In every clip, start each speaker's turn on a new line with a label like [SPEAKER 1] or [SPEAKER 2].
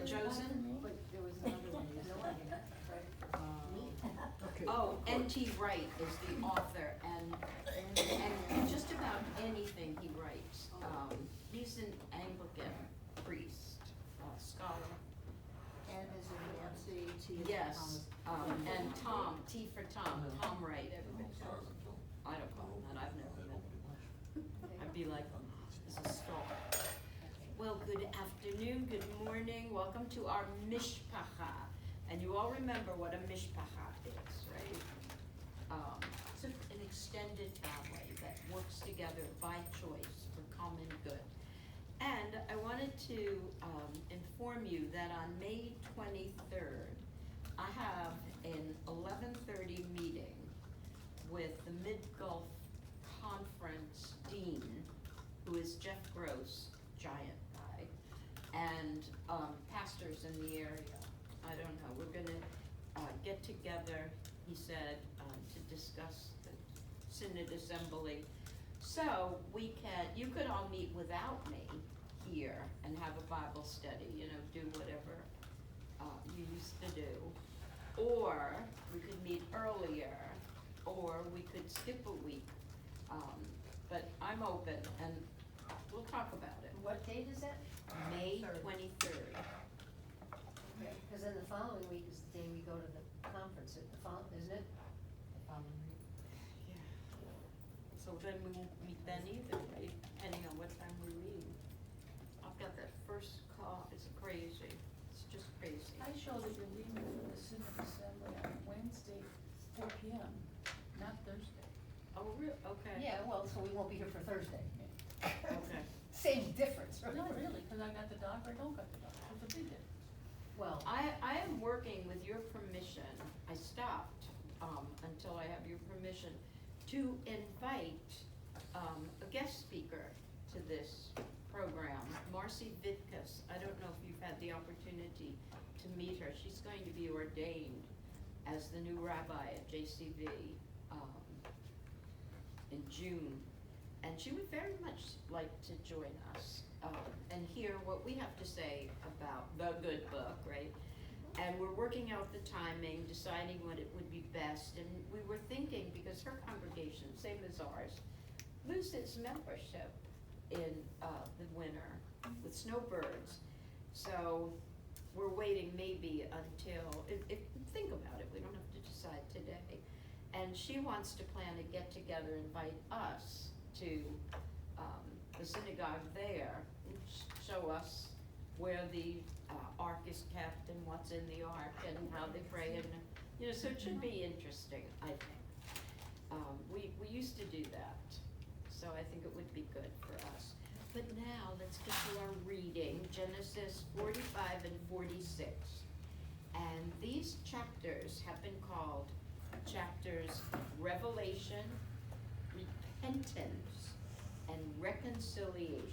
[SPEAKER 1] chosen?
[SPEAKER 2] But there was another one you said.
[SPEAKER 3] Okay.
[SPEAKER 1] Oh, N.T. Wright is the author, and just about anything he writes. He's an Anglican priest, scholar.
[SPEAKER 2] N is in Nancy, T is in
[SPEAKER 1] Yes,
[SPEAKER 2] Thomas.
[SPEAKER 1] and Tom, T for Tom Wright, everybody calls him. I don't call him that, I've never met him. I'd be like, this is star. Well, good afternoon, good morning, welcome to our mishpacha. And you all remember what a mishpacha is, right? It's an extended family that works together by choice for common good. And I wanted to inform you that on May 23rd, I have an 11:30 meeting with the Mid-Gulf Conference Dean, who is Jeff Gross, giant guy, and pastors in the area. I don't know, we're gonna get together, he said, to discuss the Synod Assembly. So you could all meet without me here and have a Bible study, do whatever you used to do. Or we could meet earlier, or we could skip a week. But I'm open and we'll talk about it.
[SPEAKER 4] What date is that?
[SPEAKER 1] May
[SPEAKER 4] Third.
[SPEAKER 1] 23rd.
[SPEAKER 4] Okay, because then the following week is the day we go to the conference, isn't it? The following week.
[SPEAKER 1] Yeah. So then we won't meet then either, right? Depending on what time we leave. I've got that first call, it's crazy, it's just crazy.
[SPEAKER 5] I show that you're leaving for the Synod Assembly on Wednesday, 4 p.m., not Thursday.
[SPEAKER 1] Oh, really? Okay.
[SPEAKER 4] Yeah, well, so we won't be here for Thursday.
[SPEAKER 1] Okay.
[SPEAKER 4] Same difference, right?
[SPEAKER 5] Not really, because I got the dog or don't got the dog, it's a big difference.
[SPEAKER 4] Well,
[SPEAKER 1] I am working with your permission, I stopped, until I have your permission, to invite, a guest speaker to this program, Marcy Vitkus. I don't know if you've had the opportunity to meet her. She's going to be ordained as the new rabbi at JCV, in June. And she would very much like to join us, and hear what we have to say about the good book, right? And we're working out the timing, deciding what it would be best, and we were thinking, because her congregation, same as ours, loses membership in the winter with snowbirds. So we're waiting maybe until, think about it, we don't have to decide today. And she wants to plan a get-together, invite us to the synagogue there, and show us where the ark is kept and what's in the ark and how they pray, and so it should be interesting, I think. We used to do that, so I think it would be good for us. But now let's get to our reading, Genesis 45 and 46. And these chapters have been called chapters Revelation, Repentance, and Reconciliation.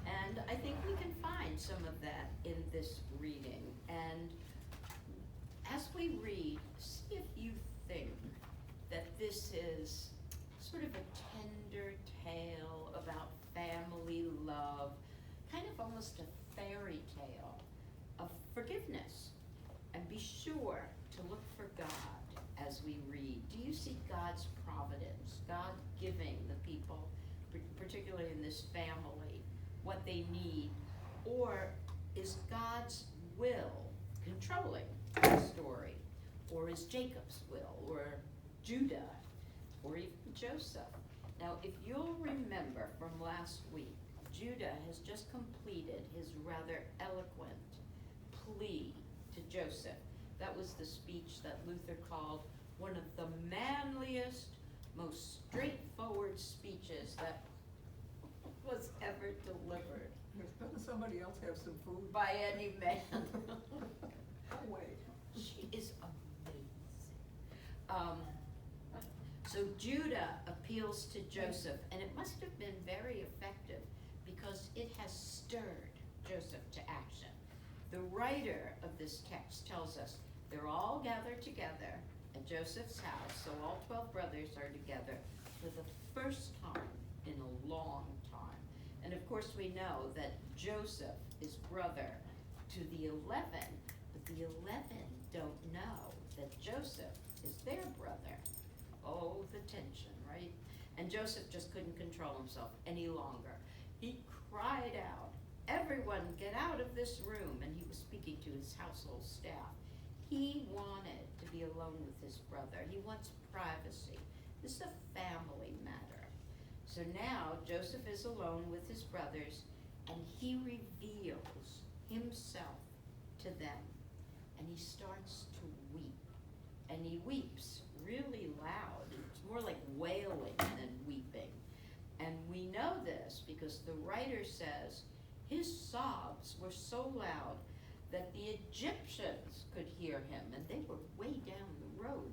[SPEAKER 1] And I think we can find some of that in this reading. And as we read, see if you think that this is sort of a tender tale about family love, kind of almost a fairy tale of forgiveness. And be sure to look for God as we read. Do you see God's providence, God giving the people, particularly in this family, what they need? Or is God's will controlling the story? Or is Jacob's will, or Judah, or even Joseph? Now, if you'll remember from last week, Judah has just completed his rather eloquent plea to Joseph. That was the speech that Luther called one of the manliest, most straightforward speeches that was ever delivered
[SPEAKER 3] Doesn't somebody else have some food?
[SPEAKER 1] by any man.
[SPEAKER 3] Oh, wait.
[SPEAKER 1] She is amazing. So Judah appeals to Joseph, and it must have been very effective because it has stirred Joseph to action. The writer of this text tells us they're all gathered together at Joseph's house, so all 12 brothers are together for the first time in a long time. And of course we know that Joseph is brother to the 11, but the 11 don't know that Joseph is their brother. Oh, the tension, right? And Joseph just couldn't control himself any longer. He cried out, "Everyone get out of this room," and he was speaking to his household staff. He wanted to be alone with his brother. He wants privacy. This is a family matter. So now Joseph is alone with his brothers, and he reveals himself to them. And he starts to weep. And he weeps really loud. It's more like wailing than weeping. And we know this because the writer says his sobs were so loud that the Egyptians could hear him, and they were way down the road.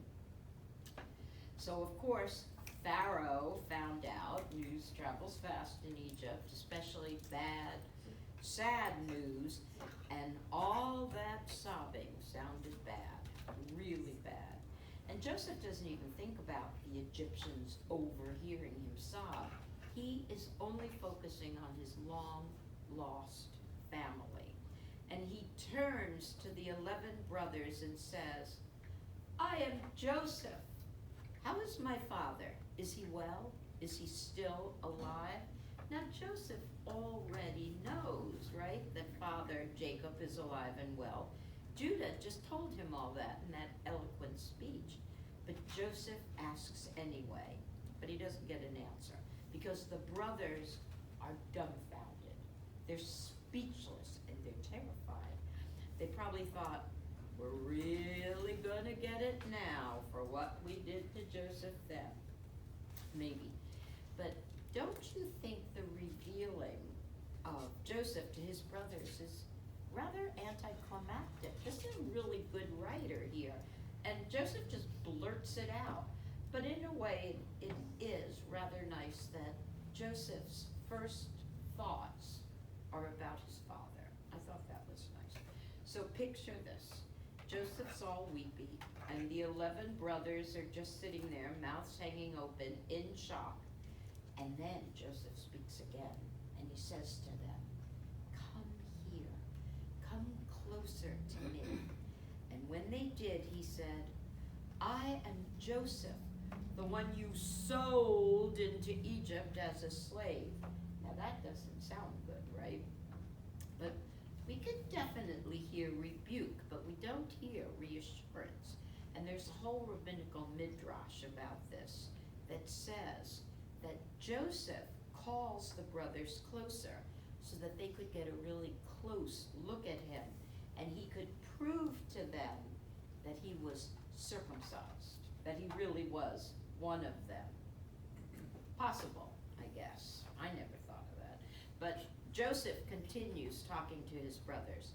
[SPEAKER 1] So of course, Pharaoh found out. News travels fast in Egypt, especially bad, sad news, and all that sobbing sounded bad, really bad. And Joseph doesn't even think about the Egyptians overhearing him sob. He is only focusing on his long-lost family. And he turns to the 11 brothers and says, "I am Joseph. How is my father? Is he well? Is he still alive?" Now Joseph already knows, right, that father Jacob is alive and well. Judah just told him all that in that eloquent speech. But Joseph asks anyway, but he doesn't get an answer because the brothers are dumbfounded. They're speechless and they're terrified. They probably thought, "We're really gonna get it now for what we did to Joseph then." Maybe. But don't you think the revealing of Joseph to his brothers is rather anticlimactic? This is a really good writer here. And Joseph just blurts it out. But in a way, it is rather nice that Joseph's first thoughts are about his father. I thought that was nice. So picture this. Joseph's all weepy, and the 11 brothers are just sitting there, mouths hanging open, in shock. And then Joseph speaks again, and he says to them, "Come here, come closer to me." And when they did, he said, "I am Joseph, the one you sold into Egypt as a slave." Now that doesn't sound good, right? But we could definitely hear rebuke, but we don't hear reassurance. And there's a whole rabbinical midrash about this that says that Joseph calls the brothers closer so that they could get a really close look at him, and he could prove to them that he was circumcised, that he really was one of them. Possible, I guess. I never thought of that. But Joseph continues talking to his brothers.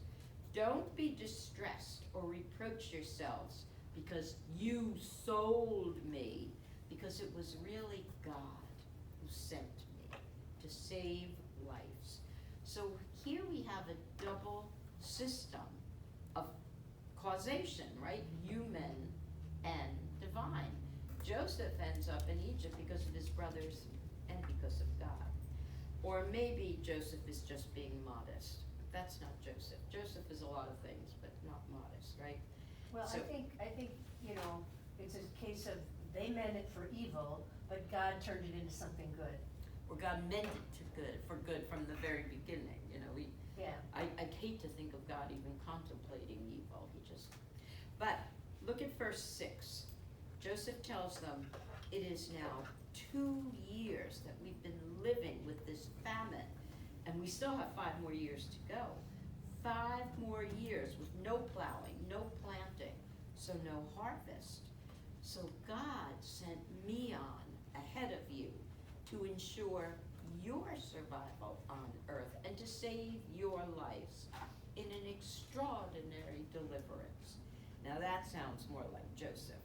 [SPEAKER 1] "Don't be distressed or reproach yourselves because you sold me, because it was really God who sent me to save lives." So here we have a double system of causation, right? Human and divine. Joseph ends up in Egypt because of his brothers and because of God. Or maybe Joseph is just being modest. That's not Joseph. Joseph is a lot of things, but not modest, right?
[SPEAKER 4] Well,
[SPEAKER 1] So-
[SPEAKER 4] I think, it's a case of they meant it for evil, but God turned it into something good.
[SPEAKER 1] Or God meant it to for good from the very beginning,
[SPEAKER 4] Yeah.
[SPEAKER 1] I hate to think of God even contemplating evil. But look at verse 6. Joseph tells them, "It is now 2 years that we've been living with this famine, and we still have 5 more years to go. 5 more years with no plowing, no planting, so no harvest. So God sent me on ahead of you to ensure your survival on earth and to save your lives in an extraordinary deliverance." Now that sounds more like Joseph.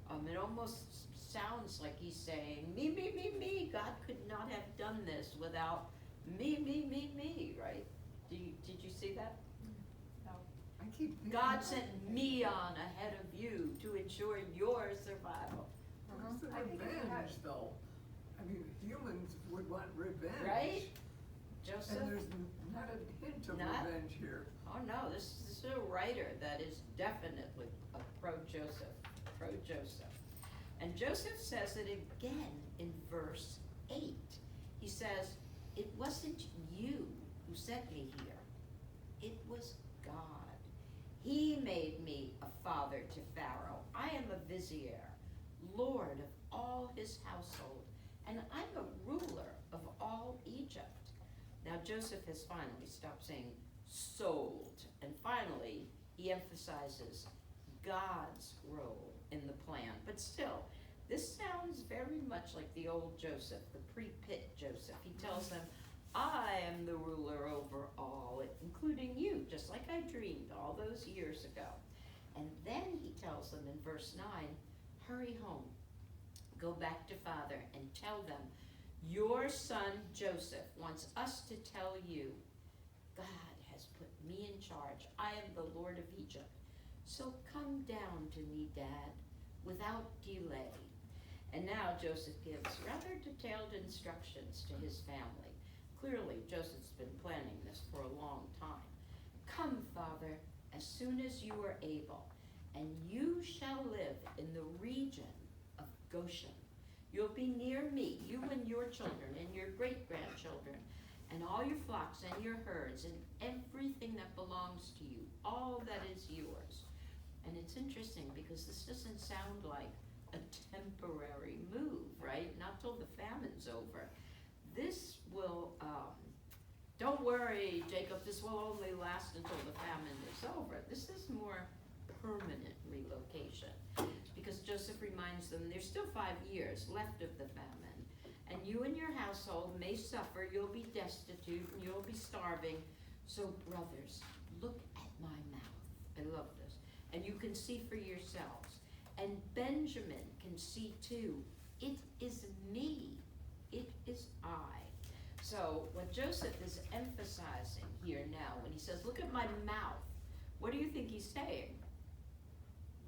[SPEAKER 1] It almost sounds like he's saying, me. God could not have done this without me, right? Did you see that?
[SPEAKER 3] I keep thinking.
[SPEAKER 1] God sent me on ahead of you to ensure your survival.
[SPEAKER 3] What's the
[SPEAKER 5] I think it
[SPEAKER 3] revenge,
[SPEAKER 5] has-
[SPEAKER 3] though? I mean, humans would want revenge.
[SPEAKER 1] Right?
[SPEAKER 3] And
[SPEAKER 1] Joseph?
[SPEAKER 3] there's not a hint of
[SPEAKER 1] Not?
[SPEAKER 3] revenge here.
[SPEAKER 1] Oh, Oh no, this is a writer that is definitely a pro-Joseph. And Joseph says it again in verse 8. He says, "It wasn't you who sent me here. It was God. He made me a father to Pharaoh. I am a vizier, lord of all his household, and I'm a ruler of all Egypt." Now Joseph has finally stopped saying sold, and finally he emphasizes God's role in the plan. But still, this sounds very much like the old Joseph, the pre-pit Joseph. He tells them, "I am the ruler over all, including you, just like I dreamed all those years ago." And then he tells them in verse 9, "Hurry home, go back to Father and tell them, your son Joseph wants us to tell you, God has put me in charge. I am the Lord of Egypt. So come down to me, Dad, without delay." And now Joseph gives rather detailed instructions to his family. Clearly, Joseph's been planning this for a long time. "Come, Father, as soon as you are able, and you shall live in the region of Goshen. You'll be near me, you and your children and your great-grandchildren, and all your flocks and your herds and everything that belongs to you, all that is yours." And it's interesting because this doesn't sound like a temporary move, right? Not till the famine's over. This will, don't worry, Jacob, this will only last until the famine is over. This is more permanent relocation, because Joseph reminds them there's still 5 years left of the famine, and you and your household may suffer, you'll be destitute, and you'll be starving. So brothers, look at my mouth. I love this. And you can see for yourselves. And Benjamin can see too. It is me. It is I. So what Joseph is emphasizing here now, when he says, look at my mouth, what do you think he's saying?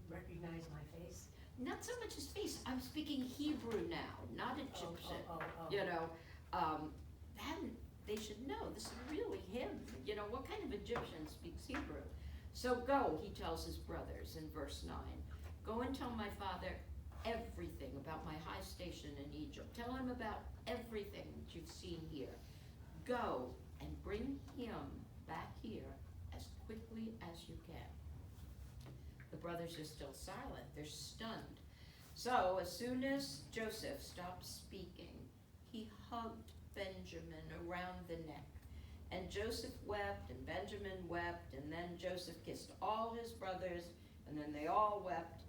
[SPEAKER 4] Recognize my face?
[SPEAKER 1] Not so much his face. I'm speaking Hebrew now, not Egyptian.
[SPEAKER 4] Oh.
[SPEAKER 1] You know, then they should know this is really him. You know, what kind of Egyptian speaks Hebrew? So go, he tells his brothers in verse 9. Go and tell my father everything about my high station in Egypt. Tell him about everything that you've seen here. Go and bring him back here as quickly as you can. The brothers are still silent. They're stunned. So as soon as Joseph stopped speaking, he hugged Benjamin around the neck. And Joseph wept, and Benjamin wept, and then Joseph kissed all his brothers, and then they all wept.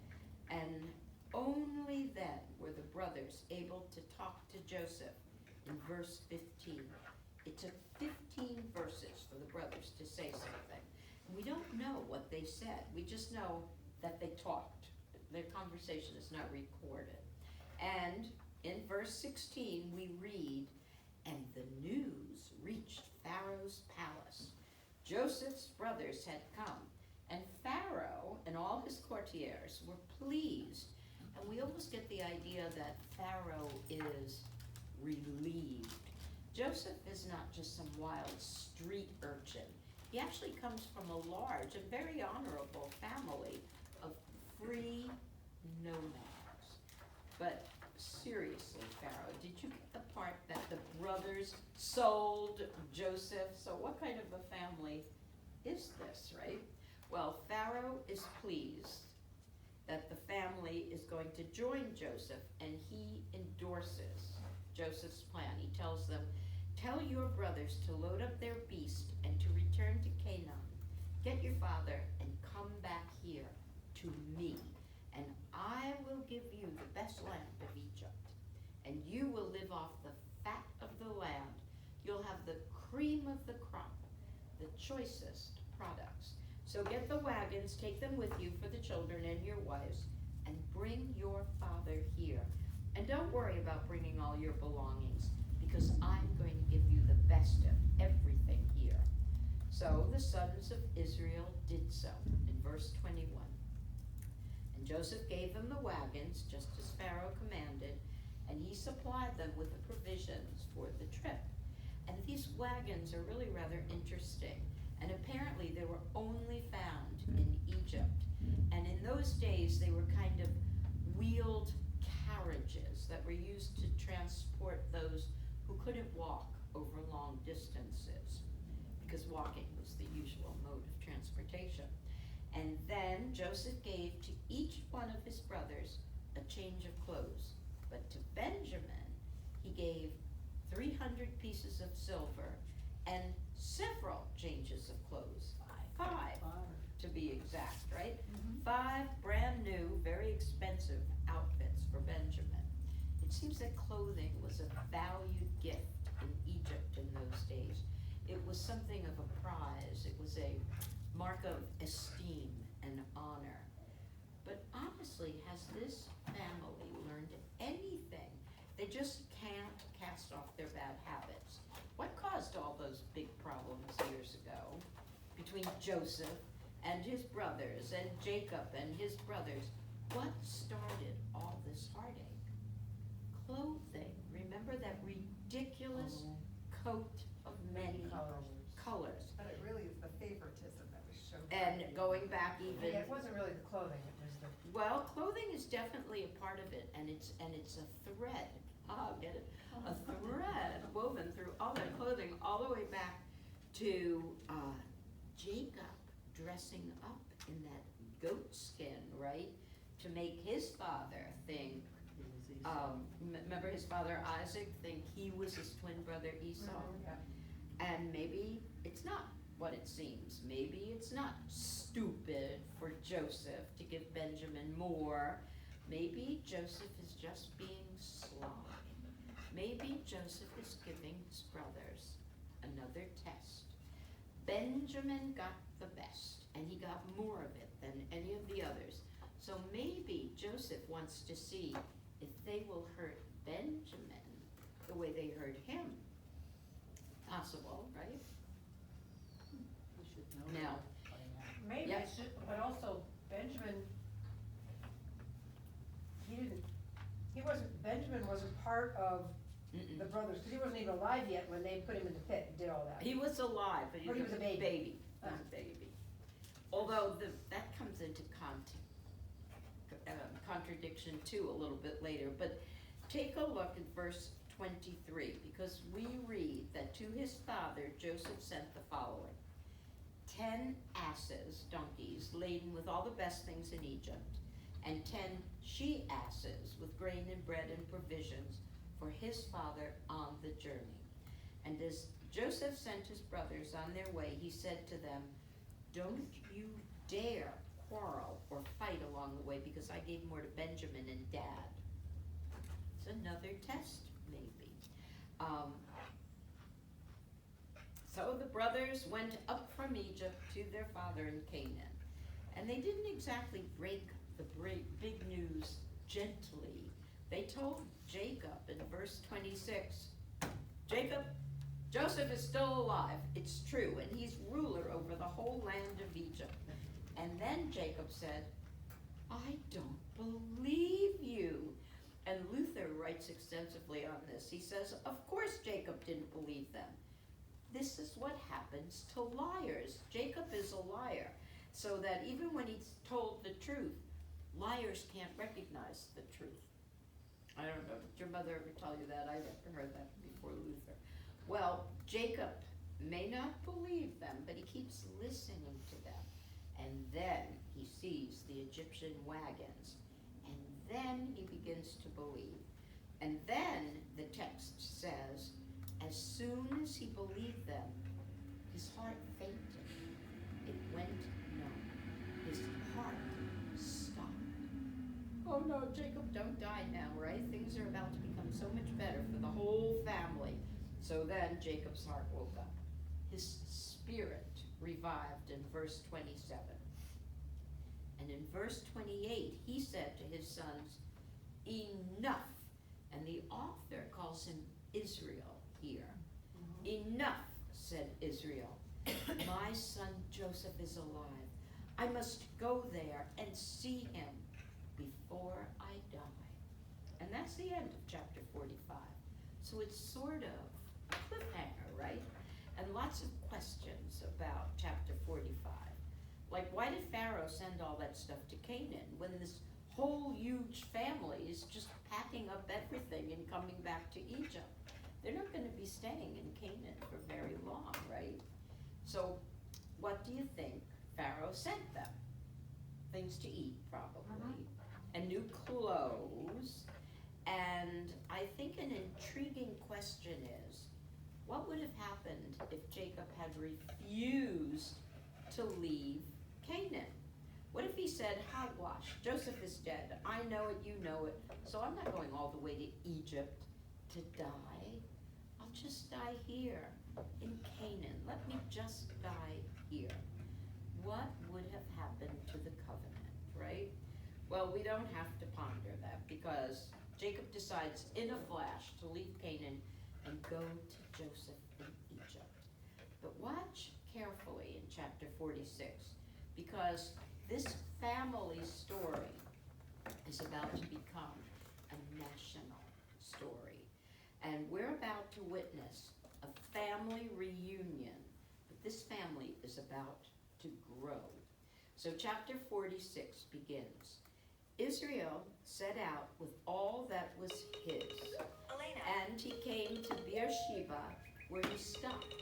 [SPEAKER 1] And only then were the brothers able to talk to Joseph in verse 15. It took 15 verses for the brothers to say something. And we don't know what they said. We just know that they talked. Their conversation is not recorded. And in verse 16 we read, and the news reached Pharaoh's palace. Joseph's brothers had come, and Pharaoh and all his courtiers were pleased. And we almost get the idea that Pharaoh is relieved. Joseph is not just some wild street urchin. He actually comes from a large and very honorable family of free nomads. But seriously, Pharaoh, did you get the part that the brothers sold Joseph? So what kind of a family is this, right? Well, Pharaoh is pleased that the family is going to join Joseph, and he endorses Joseph's plan. He tells them, tell your brothers to load up their beast and to return to Canaan. Get your father and come back here to me, and I will give you the best land of Egypt, and you will live off the fat of the land. You'll have the cream of the crop, the choicest products. So get the wagons, take them with you for the children and your wives, and bring your father here. And don't worry about bringing all your belongings, because I'm going to give you the best of everything here. So the sons of Israel did so, in verse 21. And Joseph gave them the wagons, just as Pharaoh commanded, and he supplied them with the provisions for the trip. And these wagons are really rather interesting. And apparently there were only found in Egypt. And in those days, they were kind of wheeled carriages that were used to transport those who couldn't walk over long distances, because walking was the usual mode of transportation. And then Joseph gave to each one of his brothers a change of clothes. But to Benjamin, he gave 300 pieces of silver and several changes of clothes. Five, to be exact, right? 5 brand new, very expensive outfits for Benjamin. It seems that clothing was a valued gift in Egypt in those days. It was something of a prize. It was a mark of esteem and honor. But honestly, has this family learned anything? They just can't cast off their bad habits. What caused all those big problems years ago between Joseph and his brothers and Jacob and his brothers? What started all this heartache? Clothing. Remember that ridiculous coat of many colors.
[SPEAKER 6] But it really is the favoritism that was shown.
[SPEAKER 1] And going back even,
[SPEAKER 4] Yeah, it wasn't really the clothing, it was the,
[SPEAKER 1] well, clothing is definitely a part of it, and it's a thread. Get it? A thread woven through all that clothing, all the way back to Jacob dressing up in that goat skin, right, to make his father think. Remember his father Isaac think he was his twin brother Esau, and maybe it's not what it seems. Maybe it's not stupid for Joseph to give Benjamin more. Maybe Joseph is just being sly. Maybe Joseph is giving his brothers another test. Benjamin got the best, and he got more of it than any of the others. So maybe Joseph wants to see if they will hurt Benjamin the way they hurt him. Possible, right?
[SPEAKER 2] We should know.
[SPEAKER 1] Now,
[SPEAKER 4] maybe,
[SPEAKER 1] Yep.
[SPEAKER 4] it's just, but also Benjamin, Benjamin wasn't part of the brothers, because he wasn't even alive yet when they put him in the pit and did all that.
[SPEAKER 1] he was alive, but he
[SPEAKER 4] Or
[SPEAKER 1] was
[SPEAKER 4] he was
[SPEAKER 1] a
[SPEAKER 4] a baby.
[SPEAKER 1] baby. He was a baby. Although that comes into contradiction too a little bit later. But take a look at verse 23, because we read that to his father Joseph sent the following: 10 asses, donkeys, laden with all the best things in Egypt, and 10 she-asses with grain and bread and provisions for his father on the journey. And as Joseph sent his brothers on their way, he said to them, "Don't you dare quarrel or fight along the way, because I gave more to Benjamin and Dad." It's another test, maybe. So the brothers went up from Egypt to their father in Canaan. And they didn't exactly break the big news gently. They told Jacob in verse 26, "Jacob, Joseph is still alive, it's true, and he's ruler over the whole land of Egypt." And then Jacob said, "I don't believe you." And Luther writes extensively on this. He says, of course Jacob didn't believe them. This is what happens to liars. Jacob is a liar, so that even when he's told the truth, liars can't recognize the truth. I don't know, did your mother ever tell you that? I never heard that before Luther. Well, Jacob may not believe them, but he keeps listening to them. And then he sees the Egyptian wagons, and then he begins to believe. And then the text says, as soon as he believed them, his heart fainted. It went numb. His heart stopped. Oh no, Jacob, don't die now, right? Things are about to become so much better for the whole family. So then Jacob's heart woke up. His spirit revived in verse 27. And in verse 28, he said to his sons, "Enough." And the author calls him Israel here. "Enough," said Israel. "My son Joseph is alive. I must go there and see him before I die." And that's the end of chapter 45. So it's sort of a cliffhanger, right? And lots of questions about chapter 45. Like, why did Pharaoh send all that stuff to Canaan when this whole huge family is just packing up everything and coming back to Egypt? They're not gonna be staying in Canaan for very long, right? So, what do you think Pharaoh sent them? Things to eat, probably, and new clothes. And I think an intriguing question is, what would have happened if Jacob had refused to leave Canaan? What if he said, hogwash, Joseph is dead, I know it, you know it, so I'm not going all the way to Egypt to die. I'll just die here in Canaan. Let me just die here. What would have happened to the covenant, right? Well, we don't have to ponder that because Jacob decides in a flash to leave Canaan and go to Joseph in Egypt. But watch carefully in chapter 46 because this family story is about to become a national story. And we're about to witness a family reunion, but this family is about to grow. So chapter 46 begins. Israel set out with all that was his, and he came to Beersheba, where he stopped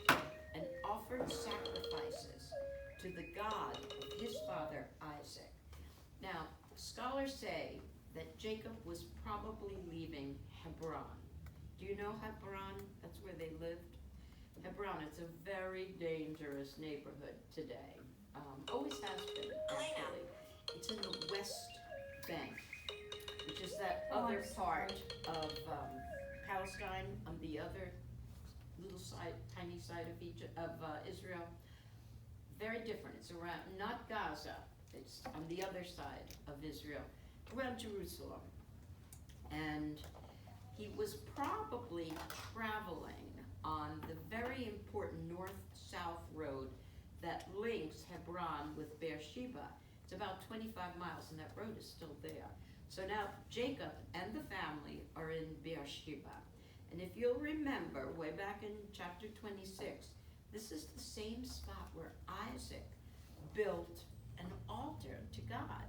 [SPEAKER 1] and offered sacrifices to the God of his father Isaac. Now, scholars say that Jacob was probably leaving Hebron. Do you know Hebron? That's where they lived. Hebron, it's a very dangerous neighborhood today. Always has been, actually. It's in the West Bank, which is that other part of Palestine on the other little side, tiny side of Egypt, of Israel. Very different. It's around, not Gaza. It's on the other side of Israel, around Jerusalem. And he was probably traveling on the very important north-south road that links Hebron with Beersheba. It's about 25 miles, and that road is still there. So now Jacob and the family are in Beersheba. And if you'll remember, way back in chapter 26, this is the same spot where Isaac built an altar to God.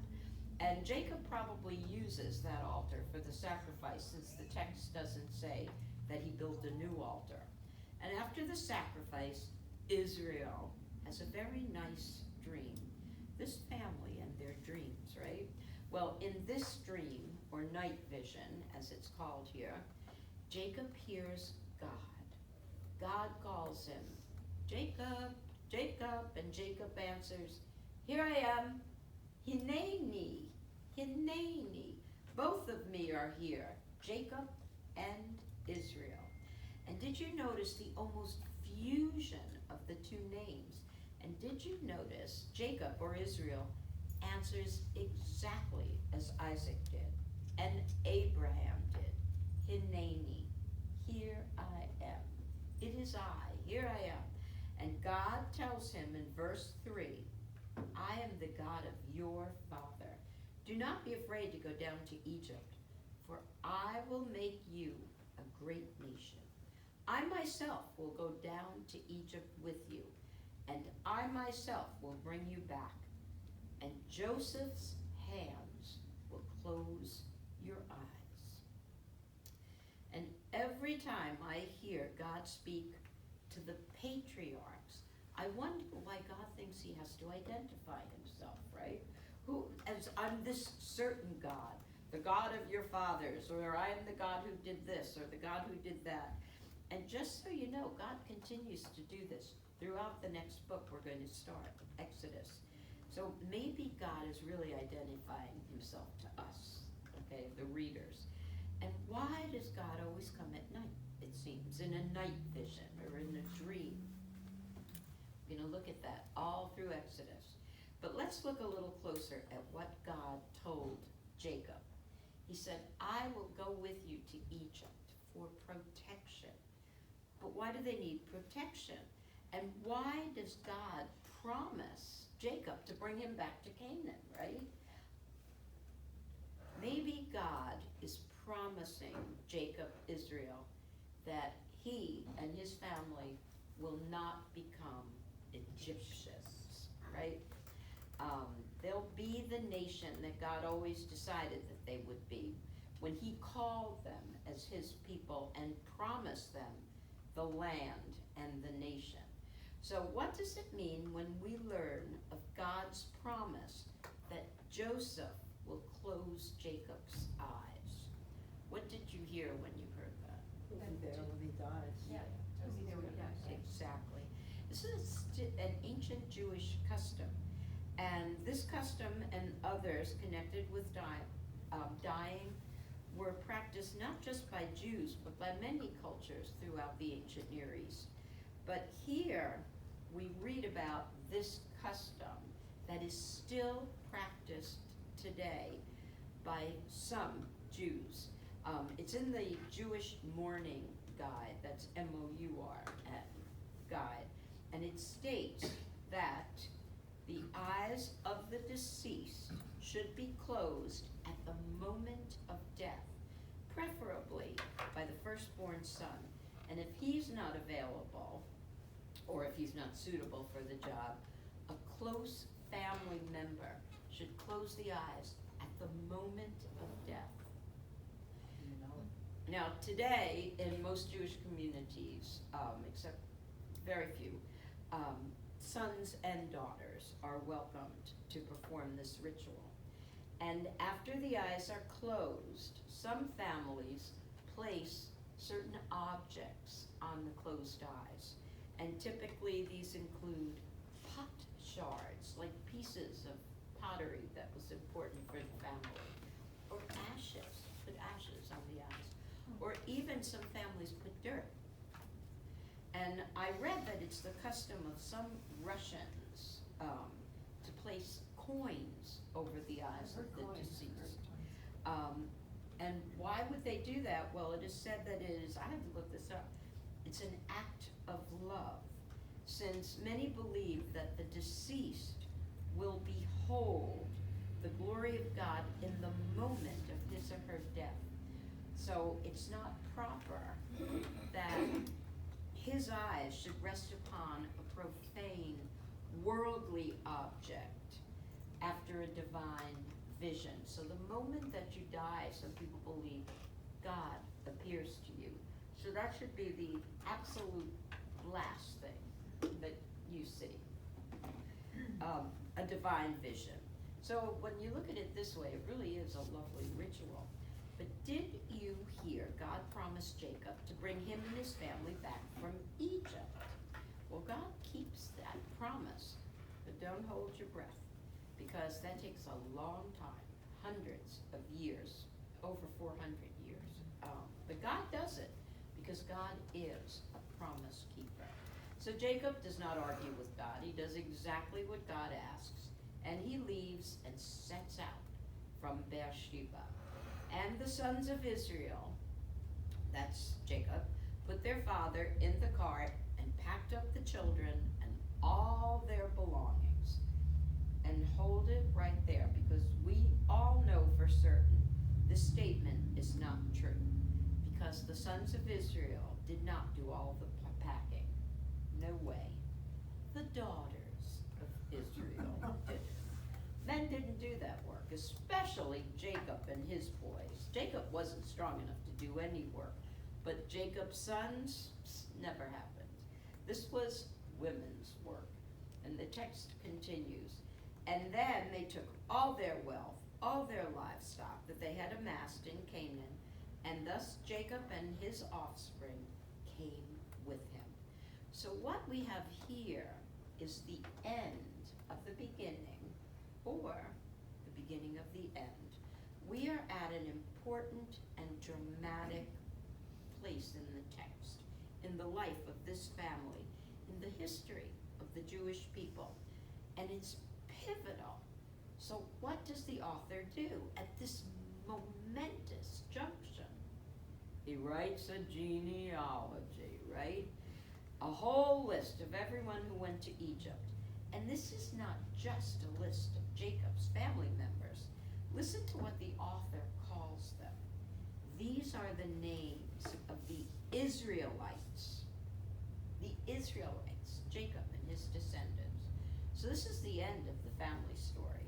[SPEAKER 1] And Jacob probably uses that altar for the sacrifice, since the text doesn't say that he built a new altar. And after the sacrifice, Israel has a very nice dream. This family and their dreams, right? Well, in this dream, or night vision, as it's called here, Jacob hears God. God calls him, Jacob, Jacob, and Jacob answers, here I am, Hineni, Hineni. Both of me are here, Jacob and Israel. And did you notice the almost fusion of the two names? And did you notice Jacob, or Israel, answers exactly as Isaac did, and Abraham did. Hineni, here I am. It is I, here I am. And God tells him in verse 3, I am the God of your father. Do not be afraid to go down to Egypt, for I will make you a great nation. I myself will go down to Egypt with you, and I myself will bring you back, and Joseph's hands will close your eyes. And every time I hear God speak to the patriarchs, I wonder why God thinks he has to identify himself, right? Who, as I'm this certain God, the God of your fathers, or I am the God who did this, or the God who did that. And just so you know, God continues to do this throughout the next book we're going to start, Exodus. So maybe God is really identifying himself to us, okay, the readers. And why does God always come at night, it seems, in a night vision or in a dream? We're going to look at that all through Exodus. But let's look a little closer at what God told Jacob. He said, I will go with you to Egypt for protection. But why do they need protection? And why does God promise Jacob to bring him back to Canaan, right? Maybe God is promising Jacob, Israel, that he and his family will not become Egyptians, right? the nation that God always decided that they would be when he called them as his people and promised them the land and the nation. So what does it mean when we learn of God's promise that Joseph will close Jacob's eyes? What did you hear when you heard that?
[SPEAKER 2] He'll be there when he dies.
[SPEAKER 4] Yeah, he'll be there when he dies.
[SPEAKER 1] Exactly. This is an ancient Jewish custom. And this custom and others connected with dying were practiced not just by Jews, but by many cultures throughout the ancient Near East. But here we read about this custom that is still practiced today by some Jews. It's in the Jewish Mourning Guide, that's M-O-U-R-N, guide, and it states that the eyes of the deceased should be closed at the moment of death, preferably by the firstborn son. And if he's not available, or if he's not suitable for the job, a close family member should close the eyes at the moment of death.
[SPEAKER 2] You know,
[SPEAKER 1] Now, today, in most Jewish communities, except very few, sons and daughters are welcomed to perform this ritual. And after the eyes are closed, some families place certain objects on the closed eyes. And typically these include pot shards, like pieces of pottery that was important for the family, or ashes, put ashes on the eyes, or even some families put dirt. And I read that it's the custom of some Russians to place coins over the eyes of the deceased. And why would they do that? Well, it is said that it is, I had to look this up, it's an act of love, since many believe that the deceased will behold the glory of God in the moment of his or her death. So it's not proper that his eyes should rest upon a profane, worldly object after a divine vision. So the moment that you die, some people believe God appears to you. So that should be the absolute last thing that you see, a divine vision. So when you look at it this way, it really is a lovely ritual. But did you hear God promised Jacob to bring him and his family back from Egypt? Well, God keeps that promise, but don't hold your breath, because that takes a long time, hundreds of years, over 400 years. But God does it, because God is a promise keeper. So Jacob does not argue with God. He does exactly what God asks, and he leaves and sets out from Beersheba. And the sons of Israel, that's Jacob, put their father in the cart and packed up the children and all their belongings. And hold it right there, because we all know for certain this statement is not true, because the sons of Israel did not do all the packing. No way. The daughters of Israel did it. Men didn't do that work, especially Jacob and his boys. Jacob wasn't strong enough to do any work, but Jacob's sons, never happened. This was women's work, and the text continues. And then they took all their wealth, all their livestock that they had amassed in Canaan, and thus Jacob and his offspring came with him. So what we have here is the end of the beginning, or the beginning of the end. We are at an important and dramatic place in the text, in the life of this family, in the history of the Jewish people, and it's pivotal. So what does the author do at this momentous junction? He writes a genealogy, right? A whole list of everyone who went to Egypt. And this is not just a list of Jacob's family members. Listen to what the author calls them. These are the names of the Israelites. The Israelites, Jacob and his descendants. So this is the end of the family story.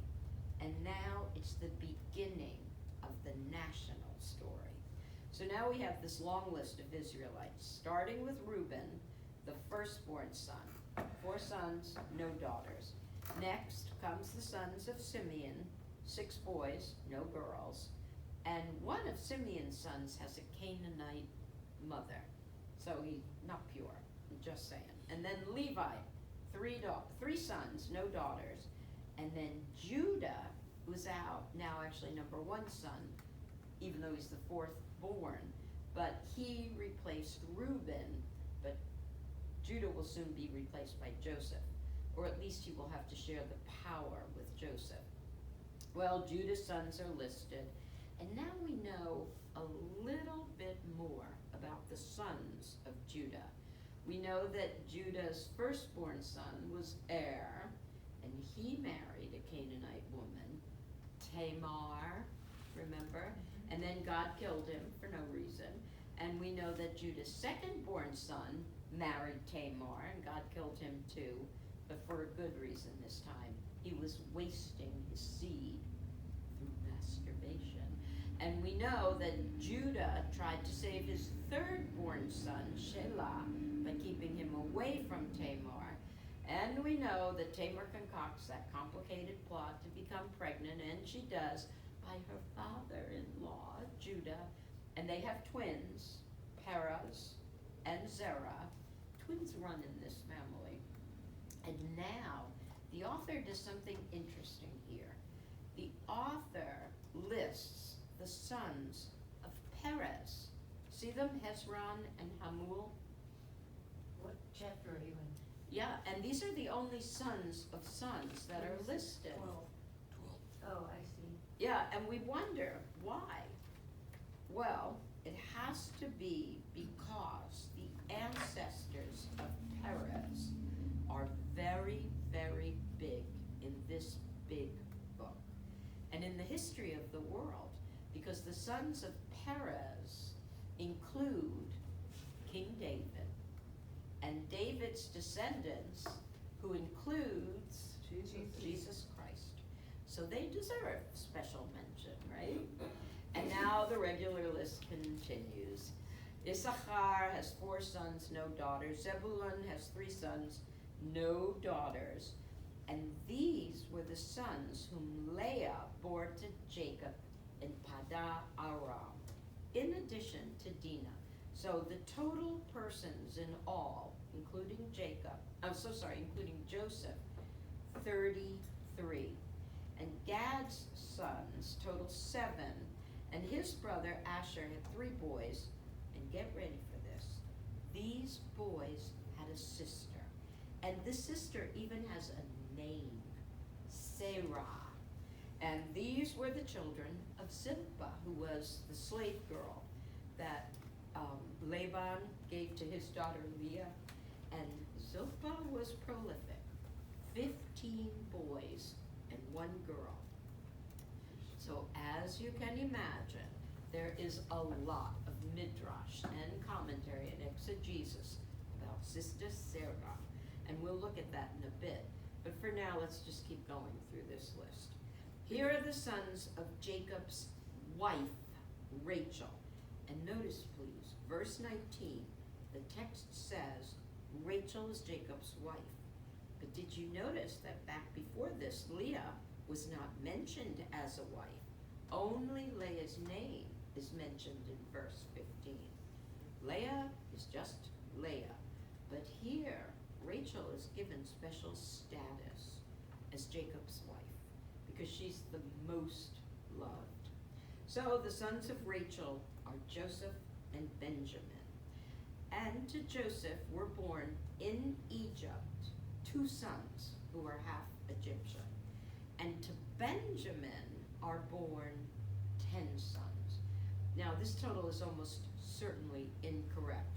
[SPEAKER 1] And now it's the beginning of the national story. So now we have this long list of Israelites, starting with Reuben, the firstborn son. 4 sons, no daughters. Next comes the sons of Simeon, 6 boys, no girls. And one of Simeon's sons has a Canaanite mother. So he's not pure, I'm just saying. And then Levi, 3 sons, no daughters. And then Judah, who's out, now actually number 1 son, even though he's the 4th born. But he replaced Reuben, but Judah will soon be replaced by Joseph. Or at least he will have to share the power with Joseph. Well, Judah's sons are listed. And now we know a little bit more about the sons of Judah. We know that Judah's firstborn son was Er, and he married a Canaanite woman, Tamar, remember? And then God killed him for no reason. And we know that Judah's second-born son married Tamar, and God killed him too, but for a good reason this time. He was wasting his seed through masturbation. And we know that Judah tried to save his third-born son, Shelah, by keeping him away from Tamar. And we know that Tamar concocts that complicated plot to become pregnant, and she does, by her father-in-law, Judah. And they have twins, Perez and Zerah. Twins run in this family. And now, the author does something interesting here. The author lists the sons of Perez. See them, Hezron and Hamul?
[SPEAKER 4] What chapter are you in?
[SPEAKER 1] Yeah, and these are the only sons of sons that are listed.
[SPEAKER 4] Oh, I see.
[SPEAKER 1] Yeah, and we wonder why. Well, it has to be because the ancestors of Perez are very, very big in this big book. And in the history of the world, because the sons of Perez include King David, and David's descendants, who includes Jesus Christ. So they deserve special mention, right? And now the regular list continues. Issachar has 4 sons, no daughters. Zebulun has 3 sons, no daughters. And these were the sons whom Leah bore to Jacob in Padan Aram, in addition to Dinah. So the total persons in all, including including Joseph, 33. And Gad's sons total 7, and his brother Asher had 3 boys. And get ready for this. These boys had a sister, and this sister even has a name, Sarah. And these were the children of Zilpah, who was the slave girl that Laban gave to his daughter Leah. And Zilpah was prolific, 15 boys and 1 girl. So as you can imagine, there is a lot of midrash and commentary and exegesis about Sister Sarah, and we'll look at that in a bit. But for now, let's just keep going through this list. Here are the sons of Jacob's wife, Rachel. And notice, please, verse 19, the text says, Rachel is Jacob's wife. But did you notice that back before this, Leah was not mentioned as a wife? Only Leah's name is mentioned in verse 15. Leah is just Leah. But here, Rachel is given special status as Jacob's wife because she's the most loved. So the sons of Rachel are Joseph and Benjamin. And to Joseph were born in Egypt 2 sons who are half Egyptian. And to Benjamin are born 10 sons. Now this total is almost certainly incorrect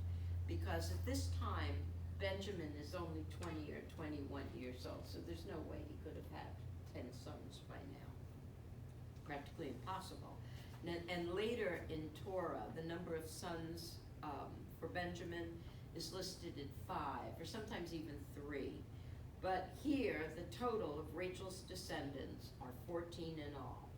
[SPEAKER 1] because at this time Benjamin is only 20 or 21 years old, so there's no way he could have had 10 sons by now. Practically impossible. And later in Torah, the number of sons for Benjamin is listed at 5, or sometimes even 3. But here, the total of Rachel's descendants are 14 in all.